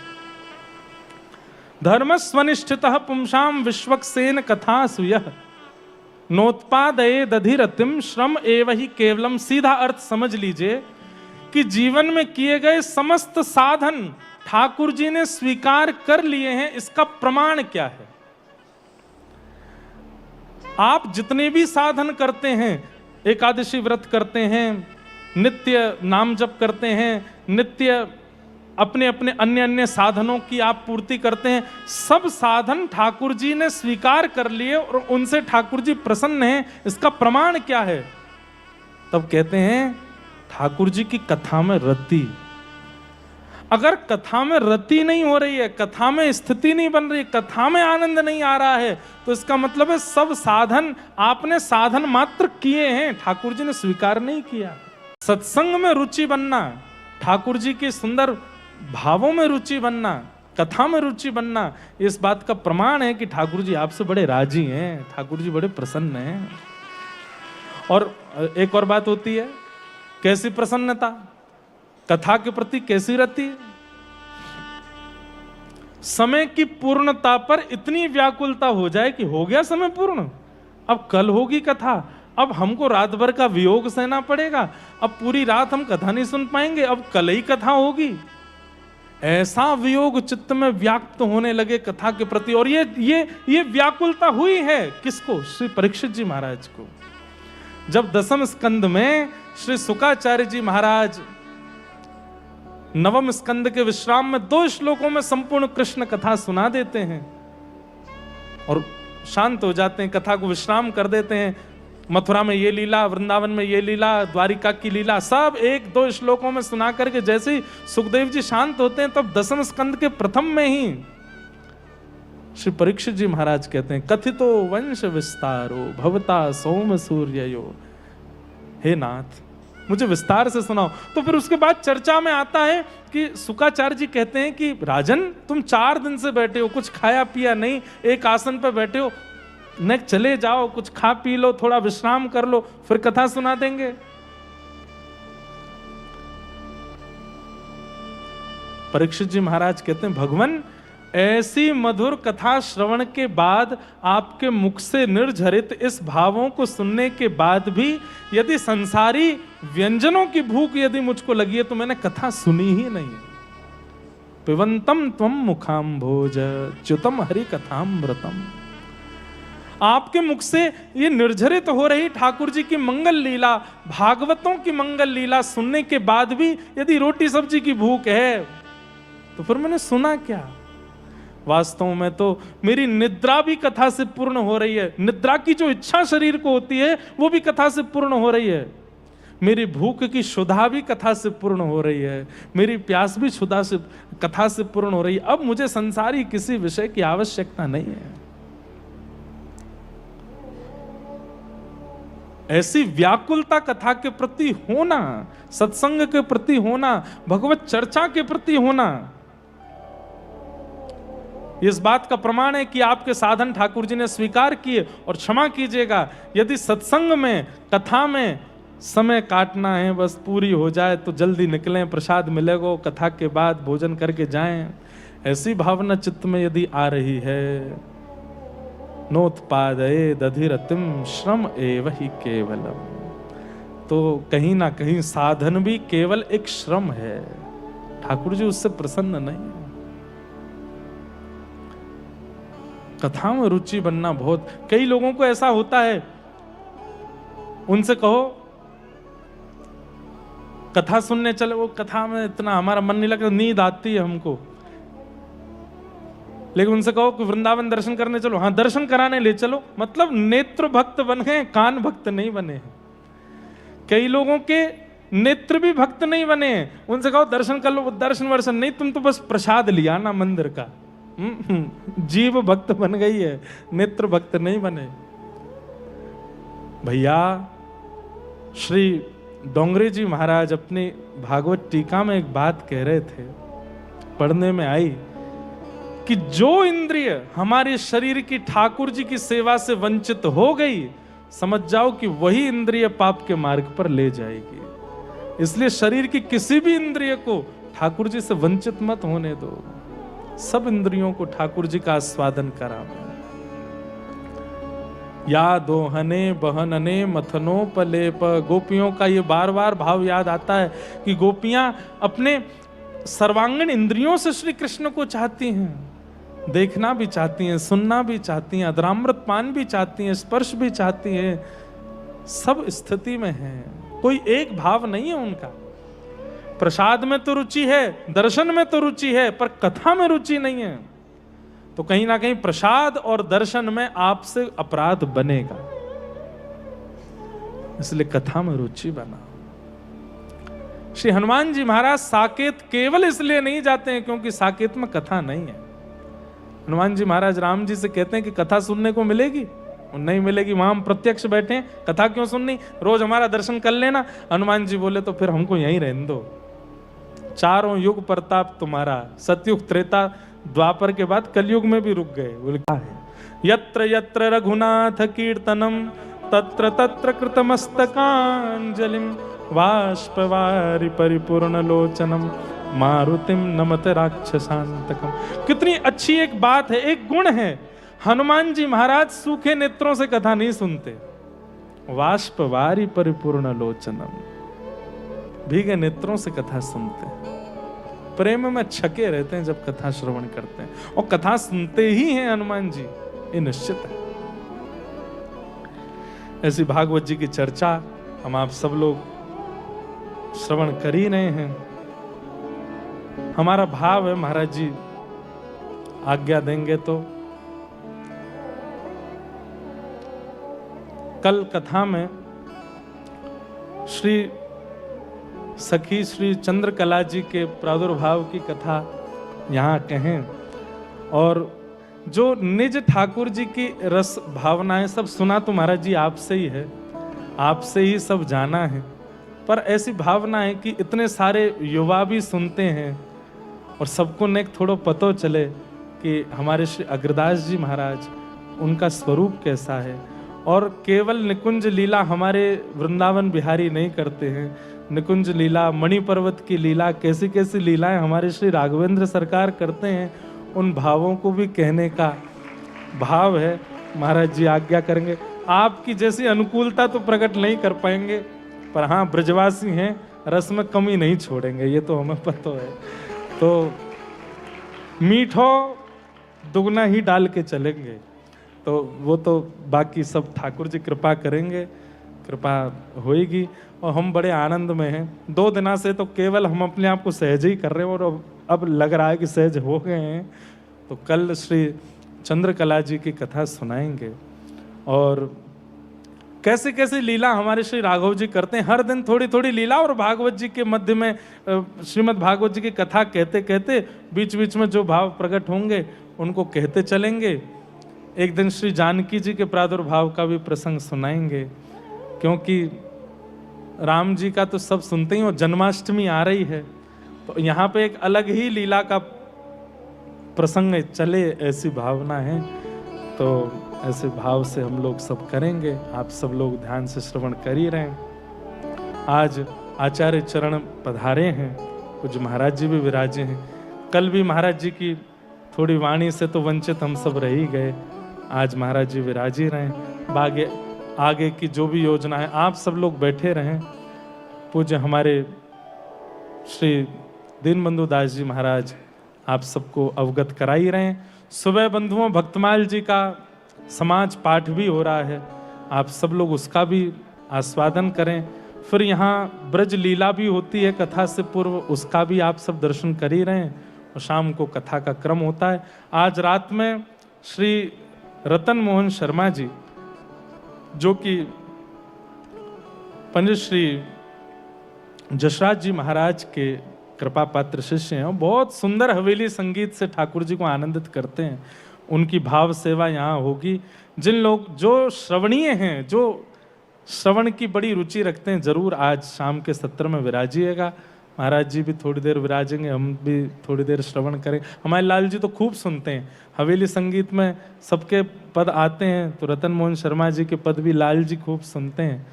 धर्म स्वनिष्ठितः पुंसां विश्वक्सेन कथा सुयः नोत्पादयेदधिरतिं श्रम एव हि केवलम। सीधा अर्थ समझ लीजिए कि जीवन में किए गए समस्त साधन ठाकुर जी ने स्वीकार कर लिए हैं, इसका प्रमाण क्या है? आप जितने भी साधन करते हैं, एकादशी व्रत करते हैं, नित्य नाम जप करते हैं, नित्य अपने अपने अन्य अन्य साधनों की आप पूर्ति करते हैं, सब साधन ठाकुर जी ने स्वीकार कर लिए और उनसे ठाकुर जी प्रसन्न हैं। इसका प्रमाण क्या है? तब कहते हैं ठाकुर जी की कथा में रति। अगर कथा में रति नहीं हो रही है, कथा में स्थिति नहीं बन रही, कथा में आनंद नहीं आ रहा है, तो इसका मतलब है सब साधन आपने साधन मात्र किए हैं, ठाकुर जी ने स्वीकार नहीं किया। सत्संग में रुचि बनना, ठाकुर जी के सुंदर भावों में रुचि बनना, कथा में रुचि बनना, इस बात का प्रमाण है कि ठाकुर जी आपसे बड़े राजी हैं, ठाकुर जी बड़े प्रसन्न हैं। और एक और बात होती है, कैसी प्रसन्नता, कथा के प्रति कैसी रति। समय की पूर्णता पर इतनी व्याकुलता हो जाए कि हो गया समय पूर्ण, अब कल होगी कथा, अब हमको रात भर का वियोग सहना पड़ेगा, अब पूरी रात हम कथा नहीं सुन पाएंगे, अब कल ही कथा होगी। ऐसा वियोग चित्त में व्याप्त होने लगे कथा के प्रति। और ये व्याकुलता हुई है किसको? श्री परीक्षित जी महाराज को। जब दसम स्कंद में श्री शुकाचार्य जी महाराज नवम स्कंद के विश्राम में 2 श्लोकों में संपूर्ण कृष्ण कथा सुना देते हैं और शांत हो जाते हैं, कथा को विश्राम कर देते हैं। मथुरा में ये लीला, वृंदावन में ये लीला, द्वारिका की लीला, सब 1-2 श्लोकों में सुना करके जैसे ही सुखदेव जी शांत होते हैं, तब दसम स्कंद के प्रथम में ही श्री परीक्षित जी महाराज कहते हैं, कथितो वंश विस्तारो भवता सोम सूर्ययो। हे नाथ, मुझे विस्तार से सुनाओ। तो फिर उसके बाद चर्चा में आता है कि शुकाचार्य जी कहते हैं कि राजन, तुम 4 दिन से बैठे हो, कुछ खाया पिया नहीं, एक आसन पर बैठे हो, न चले जाओ, कुछ खा पी लो, थोड़ा विश्राम कर लो, फिर कथा सुना देंगे। परीक्षित जी महाराज कहते हैं, भगवान, ऐसी मधुर कथा श्रवण के बाद, आपके मुख से निर्झरित इस भावों को सुनने के बाद भी यदि संसारी व्यंजनों की भूख यदि मुझको लगी है, तो मैंने कथा सुनी ही नहीं। पिबंतम त्वम मुखाम्भोज च्युतम हरि कथामृतम। आपके मुख से ये निर्झरित हो रही ठाकुर जी की मंगल लीला, भागवतों की मंगल लीला सुनने के बाद भी यदि रोटी सब्जी की भूख है, तो फिर मैंने सुना क्या? वास्तव में तो मेरी निद्रा भी कथा से पूर्ण हो रही है। निद्रा की जो इच्छा शरीर को होती है, वो भी कथा से पूर्ण हो रही है। मेरी भूख की क्षुधा भी कथा से पूर्ण हो रही है, मेरी प्यास भी क्षुधा से कथा से पूर्ण हो रही है। अब मुझे संसारी किसी विषय की आवश्यकता नहीं है। ऐसी व्याकुलता कथा के प्रति होना, सत्संग के प्रति होना, भगवत चर्चा के प्रति होना, इस बात का प्रमाण है कि आपके साधन ठाकुर जी ने स्वीकार किए। और क्षमा कीजिएगा, यदि सत्संग में, कथा में समय काटना है, बस पूरी हो जाए तो जल्दी निकलें, प्रसाद मिलेगा, कथा के बाद भोजन करके जाएं, ऐसी भावना चित्त में यदि आ रही है, नोत्पादये दधिरतिम श्रम एव ही केवलम, तो कहीं ना कहीं साधन भी केवल एक श्रम है। ठाकुर जी उससे प्रसन्न नहीं है। कथा में रुचि बनना बहुत, कई लोगों को ऐसा होता है, उनसे कहो कथा सुनने चले, वो कथा में इतना हमारा मन नहीं लगता, नींद आती है हमको। लेकिन उनसे कहो कि वृंदावन दर्शन करने चलो, हाँ दर्शन कराने ले चलो, मतलब नेत्र भक्त बन गए, कान भक्त नहीं बने हैं। कई लोगों के नेत्र भी भक्त नहीं बने हैं, उनसे कहो दर्शन कर लो, वो दर्शन वर्शन नहीं, तुम तो बस प्रसाद लिया ना मंदिर का। जीव भक्त बन गई है, नेत्र भक्त नहीं बने। भैया श्री डोंगरे जी महाराज अपनी भागवत टीका में एक बात कह रहे थे, पढ़ने में आई कि जो इंद्रिय हमारे शरीर की ठाकुर जी की सेवा से वंचित हो गई, समझ जाओ कि वही इंद्रिय पाप के मार्ग पर ले जाएगी। इसलिए शरीर की किसी भी इंद्रिय को ठाकुर जी से वंचित मत होने दो। सब इंद्रियों को ठाकुर जी का आस्वादन कराओ। या दोहने बहनने मथनोपलेप, गोपियों का ये बार बार भाव याद आता है कि गोपियां अपने सर्वांगीण इंद्रियों से श्री कृष्ण को चाहती हैं, देखना भी चाहती हैं, सुनना भी चाहती हैं, अधरामृत पान भी चाहती हैं, स्पर्श भी चाहती हैं, सब स्थिति में है, कोई एक भाव नहीं है उनका। प्रसाद में तो रुचि है, दर्शन में तो रुचि है, पर कथा में रुचि नहीं है। तो कहीं ना कहीं प्रसाद और दर्शन में आपसे अपराध बनेगा, इसलिए कथा में रुचि बना। श्री हनुमान जी महाराज साकेत केवल इसलिए नहीं जाते हैं क्योंकि साकेत में कथा नहीं है। हनुमान जी महाराज राम जी से कहते हैं कि कथा सुनने को मिलेगी, और नहीं मिलेगी, वहां हम प्रत्यक्ष बैठे हैं, कथा क्यों सुननी, रोज हमारा दर्शन कर लेना। हनुमान जी बोले तो फिर हमको यहीं रहने दो, चारों युग प्रताप तुम्हारा, सतयुग त्रेता द्वापर के बाद कलयुग में भी रुक गए। बोले क्या है, यत्र यत्र रघुनाथ कीर्तनम तत्र तत्र कृतमस्तकांजलिम वाष्पवारि परिपूर्ण लोचनम मारुतिम नमत राक्षसांतकम। कितनी अच्छी एक बात है, एक गुण है। हनुमान जी महाराज सूखे नेत्रों से कथा नहीं सुनते, वाष्पवारि परिपूर्ण लोचनम, भीगे नेत्रों से कथा सुनते हैं, प्रेम में छके रहते हैं जब कथा श्रवण करते हैं, और कथा सुनते ही हैं हनुमान जी, ये निश्चित है। ऐसी भागवत जी की चर्चा हम आप सब लोग श्रवण कर ही रहे हैं। हमारा भाव है महाराज जी आज्ञा देंगे तो कल कथा में श्री सखी श्री चंद्रकला जी के प्रादुर्भाव की कथा यहाँ कहें, और जो निज ठाकुर जी की रस भावनाएं सब सुना तो महाराज जी आपसे ही है, आपसे ही सब जाना है, पर ऐसी भावना है कि इतने सारे युवा भी सुनते हैं और सबको ने थोड़ा पतो चले कि हमारे श्री अग्रदास जी महाराज, उनका स्वरूप कैसा है। और केवल निकुंज लीला हमारे वृंदावन बिहारी नहीं करते हैं, निकुंज लीला, मणि पर्वत की लीला, कैसी कैसी लीलाएं हमारे श्री राघवेंद्र सरकार करते हैं, उन भावों को भी कहने का भाव है। महाराज जी आज्ञा करेंगे, आपकी जैसी अनुकूलता तो प्रकट नहीं कर पाएंगे, पर हाँ ब्रजवासी हैं, रस में कमी नहीं छोड़ेंगे, ये तो हमें पता है। तो मीठो दुगना ही डाल के चलेंगे, तो वो तो बाकी सब ठाकुर जी कृपा करेंगे, कृपा होएगी, और हम बड़े आनंद में हैं। 2 दिना से तो केवल हम अपने आप को सहज ही कर रहे हैं, और अब लग रहा है कि सहज हो गए हैं। तो कल श्री चंद्रकला जी की कथा सुनाएंगे, और कैसे कैसे लीला हमारे श्री राघव जी करते हैं। हर दिन थोड़ी थोड़ी लीला, और भागवत जी के मध्य में श्रीमद् भागवत जी की कथा कहते कहते बीच बीच में जो भाव प्रकट होंगे उनको कहते चलेंगे। एक दिन श्री जानकी जी के प्रादुर्भाव का भी प्रसंग सुनाएंगे, क्योंकि राम जी का तो सब सुनते ही, और जन्माष्टमी आ रही है तो यहाँ पे एक अलग ही लीला का प्रसंग चले, ऐसी भावना है। तो ऐसे भाव से हम लोग सब करेंगे। आप सब लोग ध्यान से श्रवण कर ही रहे हैं। आज आचार्य चरण पधारे हैं, कुछ महाराज जी भी विराजे हैं। कल भी महाराज जी की थोड़ी वाणी से तो वंचित हम सब रह ही गए, आज महाराज जी विराज ही रहे। आगे की जो भी योजना है आप सब लोग बैठे रहें। पूज्य हमारे श्री दीनबंधु दास जी महाराज आप सबको अवगत करा ही रहे हैं। सुबह बंधुओं भक्तमाल जी का समाज पाठ भी हो रहा है, आप सब लोग उसका भी आस्वादन करें। फिर यहाँ ब्रज लीला भी होती है कथा से पूर्व, उसका भी आप सब दर्शन कर ही रहे हैं। और शाम को कथा का क्रम होता है। आज रात में श्री रतन मोहन शर्मा जी, जो कि पंडित श्री जसराज जी महाराज के कृपा पात्र शिष्य हैं, बहुत सुंदर हवेली संगीत से ठाकुर जी को आनंदित करते हैं। उनकी भाव सेवा यहाँ होगी। जिन लोग जो श्रवणीय हैं, जो श्रवण की बड़ी रुचि रखते हैं, जरूर आज शाम के सत्र में विराजिएगा। महाराज जी भी थोड़ी देर विराजेंगे, हम भी थोड़ी देर श्रवण करें। हमारे लाल जी तो खूब सुनते हैं, हवेली संगीत में सबके पद आते हैं, तो रतन मोहन शर्मा जी के पद भी लाल जी खूब सुनते हैं।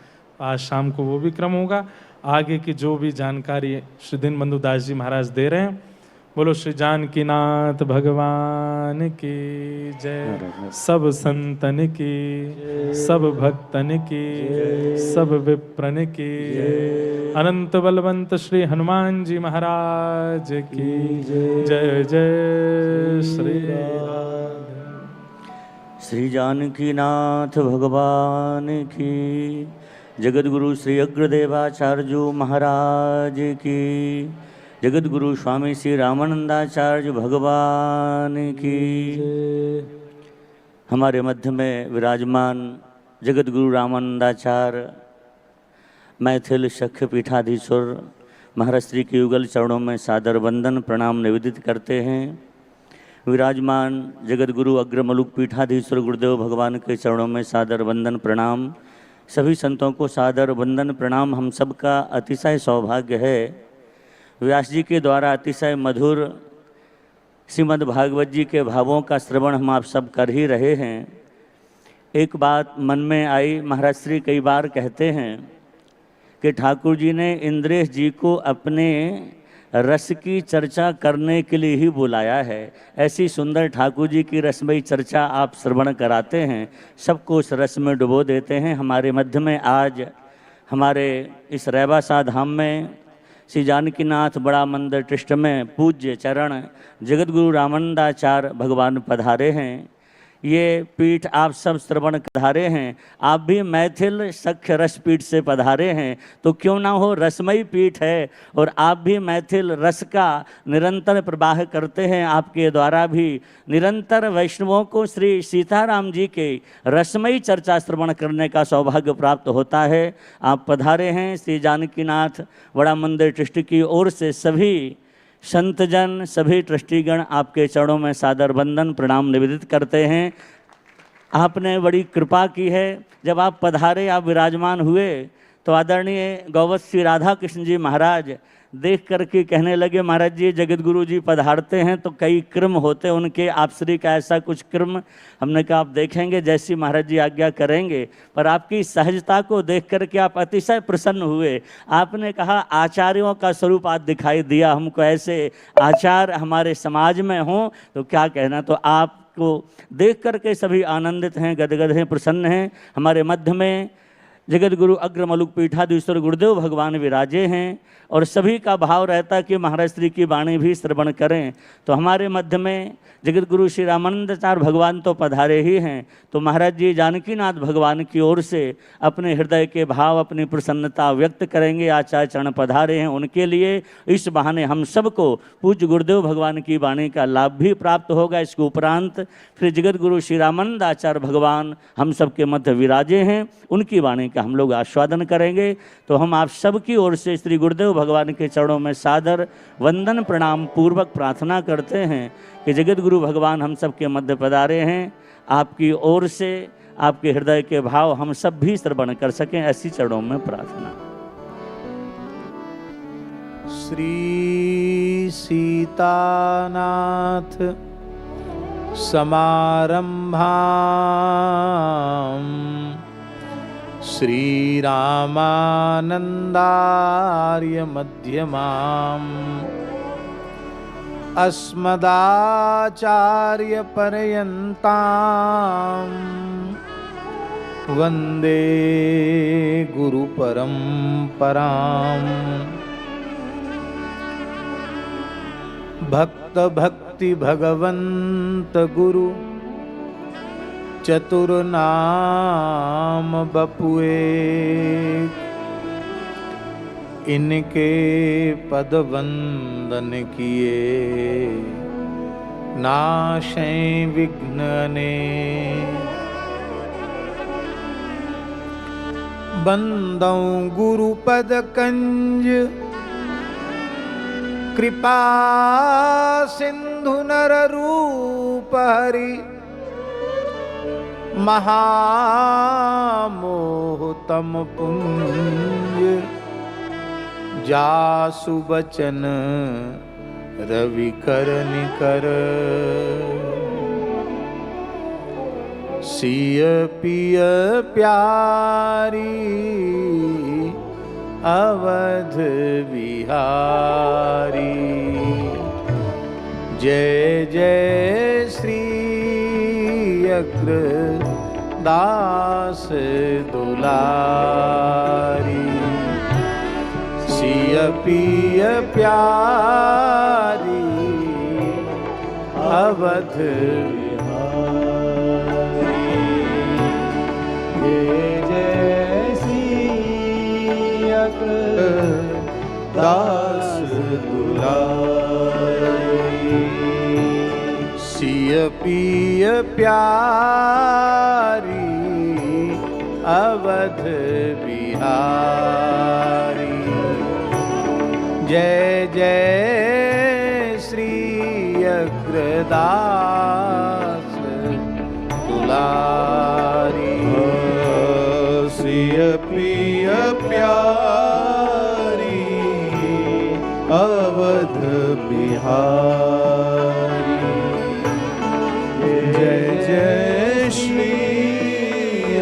आज शाम को वो भी क्रम होगा। आगे की जो भी जानकारी श्री दीनबंधु दास जी महाराज दे रहे हैं, बोलो श्री जानकीनाथ भगवान की जय। सब संतन की, सब भक्तन की, सब विप्रन की। अनंत बलवंत श्री हनुमान जी महाराज की जय जय। श्री श्री जानकीनाथ भगवान की, जगत गुरु श्री अग्रदेवाचार्य महाराज की, जगत गुरु स्वामी श्री रामानंदाचार्य भगवान की। हमारे मध्य में विराजमान जगत गुरु रामानंदाचार्य मैथिल शक्य पीठाधीश्वर महाराज श्री के युगल चरणों में सादर वंदन प्रणाम निवेदित करते हैं। विराजमान जगत गुरु अग्रमलुक पीठाधीश्वर गुरुदेव भगवान के चरणों में सादर वंदन प्रणाम। सभी संतों को सादर वंदन प्रणाम। हम सबका अतिशय सौभाग्य है, व्यास जी के द्वारा अतिशय मधुर श्रीमद् भागवत जी के भावों का श्रवण हम आप सब कर ही रहे हैं। एक बात मन में आई, महाराज श्री कई बार कहते हैं कि ठाकुर जी ने इंद्रेश जी को अपने रस की चर्चा करने के लिए ही बुलाया है। ऐसी सुंदर ठाकुर जी की रसमयी चर्चा आप श्रवण कराते हैं, सबको उस रस में डुबो देते हैं। हमारे मध्य में आज हमारे इस रैबासा धाम में श्री जानकीनाथ बड़ा मंदिर ट्रस्ट में पूज्य चरण जगत गुरु रामानंदाचार्य भगवान पधारे हैं। ये पीठ आप सब श्रवण पधारे हैं, आप भी मैथिल सख्य रस पीठ से पधारे हैं, तो क्यों ना हो, रसमयी पीठ है और आप भी मैथिल रस का निरंतर प्रवाह करते हैं। आपके द्वारा भी निरंतर वैष्णवों को श्री सीताराम जी के रसमयी चर्चा श्रवण करने का सौभाग्य प्राप्त होता है। आप पधारे हैं। श्री जानकीनाथ बड़ा मंदिर ट्रस्ट की ओर से सभी संतजन, सभी ट्रस्टीगण आपके चरणों में सादर वंदन प्रणाम निवेदित करते हैं। आपने बड़ी कृपा की है। जब आप पधारे, आप विराजमान हुए, तो आदरणीय गौवत श्री राधा कृष्ण जी महाराज देख करके कहने लगे, महाराज जी जगत गुरु जी पधारते हैं तो कई क्रम होते हैं उनके, आप श्री का ऐसा कुछ क्रम। हमने कहा आप देखेंगे, जैसी महाराज जी आज्ञा करेंगे। पर आपकी सहजता को देख करके आप अतिशय प्रसन्न हुए। आपने कहा आचार्यों का स्वरूप आज दिखाई दिया हमको, ऐसे आचार्य हमारे समाज में हों तो क्या कहना। तो आपको देख करके सभी आनंदित हैं, गदगद हैं, प्रसन्न हैं। हमारे मध्य में जगत गुरु अग्रमलुक पीठाधीश्वर गुरुदेव भगवान विराजे हैं और सभी का भाव रहता कि महाराज श्री की वाणी भी श्रवण करें। तो हमारे मध्य में जगत गुरु श्री रामानंदाचार्य भगवान तो पधारे ही हैं, तो महाराज जी जानकीनाथ भगवान की ओर से अपने हृदय के भाव, अपनी प्रसन्नता व्यक्त करेंगे। आचार्य चरण पधारे हैं, उनके लिए इस बहाने हम सबको पूज्य गुरुदेव भगवान की वाणी का लाभ भी प्राप्त होगा। इसके उपरांत फिर जगत गुरु श्री रामानंदाचार्य भगवान हम सबके मध्य विराजे हैं, उनकी वाणी का हम लोग आस्वादन करेंगे। तो हम आप सबकी ओर से श्री गुरुदेव भगवान के चरणों में सादर वंदन प्रणाम पूर्वक प्रार्थना करते हैं कि जगत गुरु भगवान हम सबके मध्य पधारे हैं, आपकी ओर से आपके हृदय के भाव हम सब भी श्रवण कर सकें, ऐसी चरणों में प्रार्थना। श्री सीतानाथ समारंभां श्रीरामानन्दार्य मध्यमाम् अस्मदाचार्य पर्यन्तां वन्दे गुरुपरम्पराम्। भक्त भक्ति भगवंत गुरु चतुर्नाम बपुए, इनके पद वंदन किए नाशै विघ्नने। बंदौ गुरुपद कंज कृपा सिंधु नर रूप हरि, महामोहतम पुंज जासु बचन रवि कर निकर। सिय पिय प्यारी अवध बिहारी, जय जय श्री अग्रदास दुलारी। सिय पिय प्यारी अवध बिहारी, जय जय श्री अग्रदास दुलारी। सिय पिय प्यारी अवध बिहारी, जय जय श्री अग्रदास दुलारी। सिय पिय प्यारी अवध बिहारी, जय जय श्री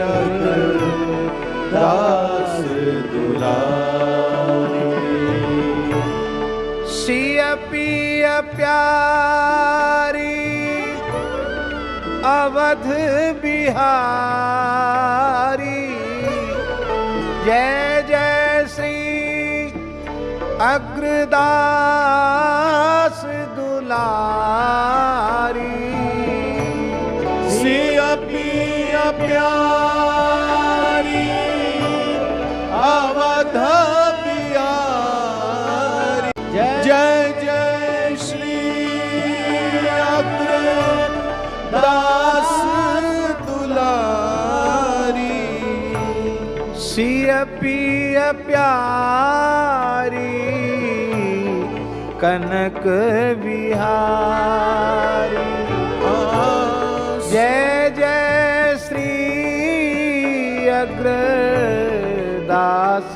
अग्रदास दुलारी। सिय पिय प्यारी अवध बिहारी, जय जय श्री अग्रदास दुलारी। सिय पिय प्यारी अवध बिहारी, जय जय श्री अग्रदास दुलारी। सिय पिय प्यारी कनक बिहारी, जय जय श्री अग्रदास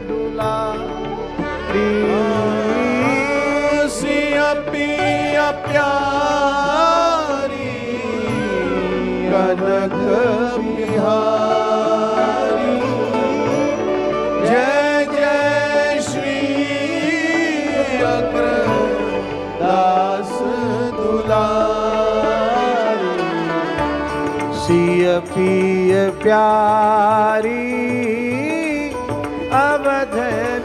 दुलारी। सिय पिय प्यारी कनक बिहारी, जय जय श्री अग्रदास दुलारी। सिय पिय प्यारी अवध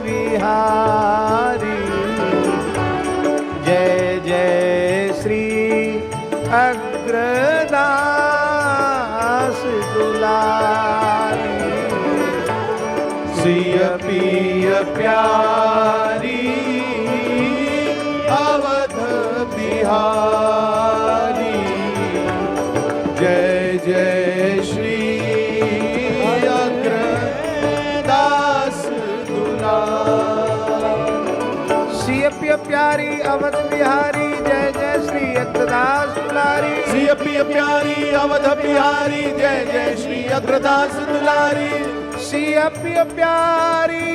बिहारी। जय जय श्री अग्रदास दुलारी। सिय पिय प्यारी अवध बिहारी। जय जय श्री अग्रदास दुलारी। सिय पिय प्यारी अवध बिहारी। जय जय श्री अग्रदास दुलारी। सिय पिय प्यारी अवध बिहारी। जय जय श्री अग्रदास दुलारी। सिय पिय प्यारी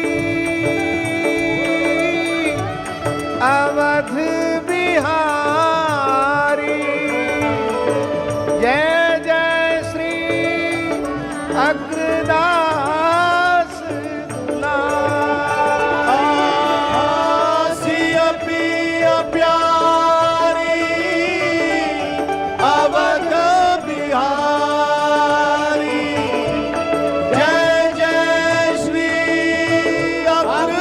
अवध बिहारी। जय जय श्री अग्रदास दुलारी। सिय पिय प्यारी अवध बिहारी। जय जय श्री अग्रदास दुलारी।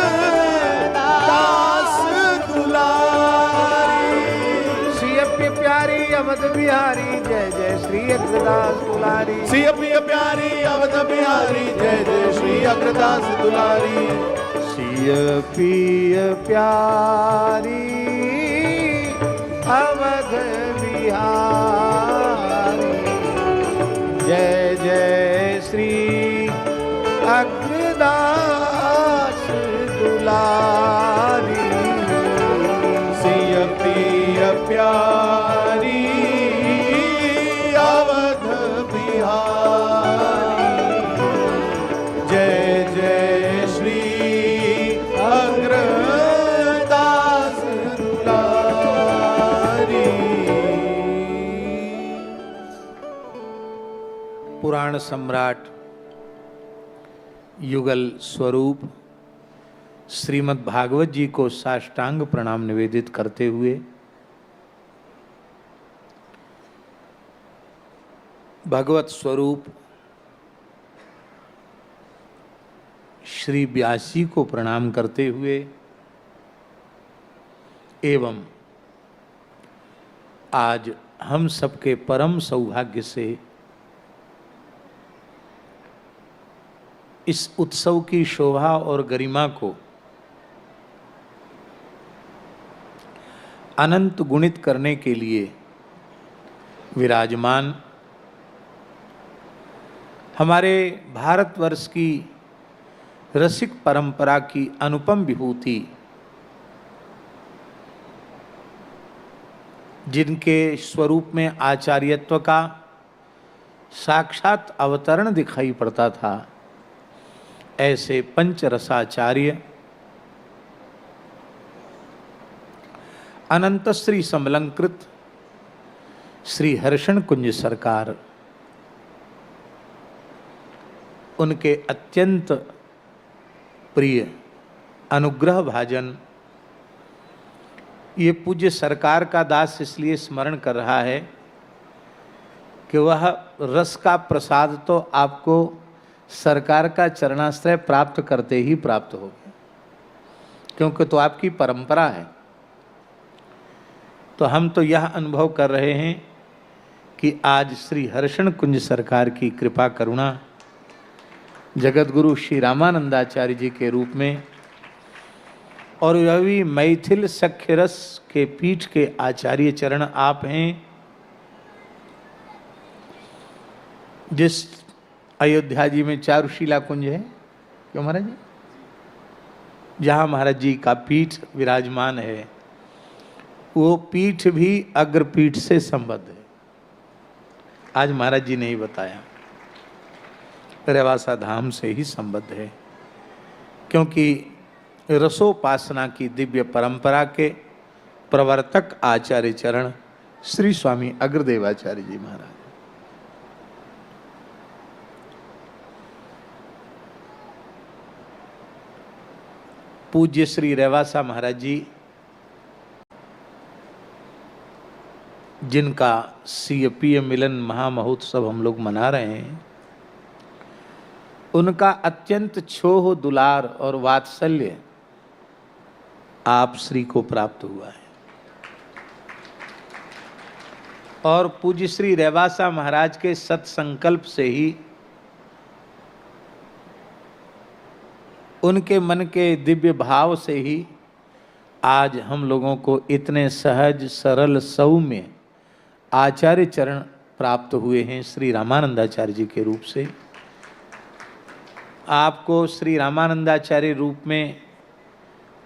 सिय पिय प्यारी अवध बिहारी। जय जय श्री अग्रदास दुलारी। सिय पिय प्यारी अवध बिहारी। जय जय श्री अग्रदास दुलारी। सिय पिय प्यारी अवध बिहारी। जय जय श्री अग्रदास दुलारी। सिय पिय प्यारी अवध बिहारी। जय जय श्री अग्रदास दुलारी। पुराण सम्राट युगल स्वरूप श्रीमद् भागवत जी को साष्टांग प्रणाम निवेदित करते हुए भगवत स्वरूप श्री व्यास जी को प्रणाम करते हुए एवं आज हम सबके परम सौभाग्य से इस उत्सव की शोभा और गरिमा को अनंत गुणित करने के लिए विराजमान हमारे भारतवर्ष की रसिक परंपरा की अनुपम विभूति, जिनके स्वरूप में आचार्यत्व का साक्षात अवतरण दिखाई पड़ता था, ऐसे पंचरसाचार्य अनंत श्री समलंकृत श्री हर्षण कुंज सरकार, उनके अत्यंत प्रिय अनुग्रह भाजन, ये पूज्य सरकार का दास इसलिए स्मरण कर रहा है कि वह रस का प्रसाद तो आपको सरकार का चरणाश्रय प्राप्त करते ही प्राप्त होगा, क्योंकि तो आपकी परंपरा है। तो हम तो यह अनुभव कर रहे हैं कि आज श्री हर्षण कुंज सरकार की कृपा करुणा जगत गुरु श्री रामानंदाचार्य जी के रूप में, और यह भी मैथिल सख्यरस के पीठ के आचार्य चरण आप हैं, जिस अयोध्या जी में चारुशिला कुंज है, क्यों महाराज जी, जहाँ महाराज जी का पीठ विराजमान है, वो पीठ भी अग्रपीठ से संबद्ध है। आज महाराज जी ने ही बताया, रेवासा धाम से ही संबद्ध है, क्योंकि रसोपासना की दिव्य परंपरा के प्रवर्तक आचार्य चरण श्री स्वामी अग्रदेवाचार्य जी महाराज। पूज्य श्री रेवासा महाराज जी, जिनका सीएपीए मिलन महामहोत्सव हम लोग मना रहे हैं, उनका अत्यंत छोह दुलार और वात्सल्य आप श्री को प्राप्त हुआ है। और पूज्य श्री रेवासा महाराज के सत्संकल्प से ही, उनके मन के दिव्य भाव से ही आज हम लोगों को इतने सहज सरल सौम्य आचार्य चरण प्राप्त हुए हैं श्री रामानंदाचार्य जी के रूप से। आपको श्री रामानंदाचार्य रूप में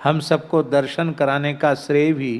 हम सबको दर्शन कराने का श्रेय भी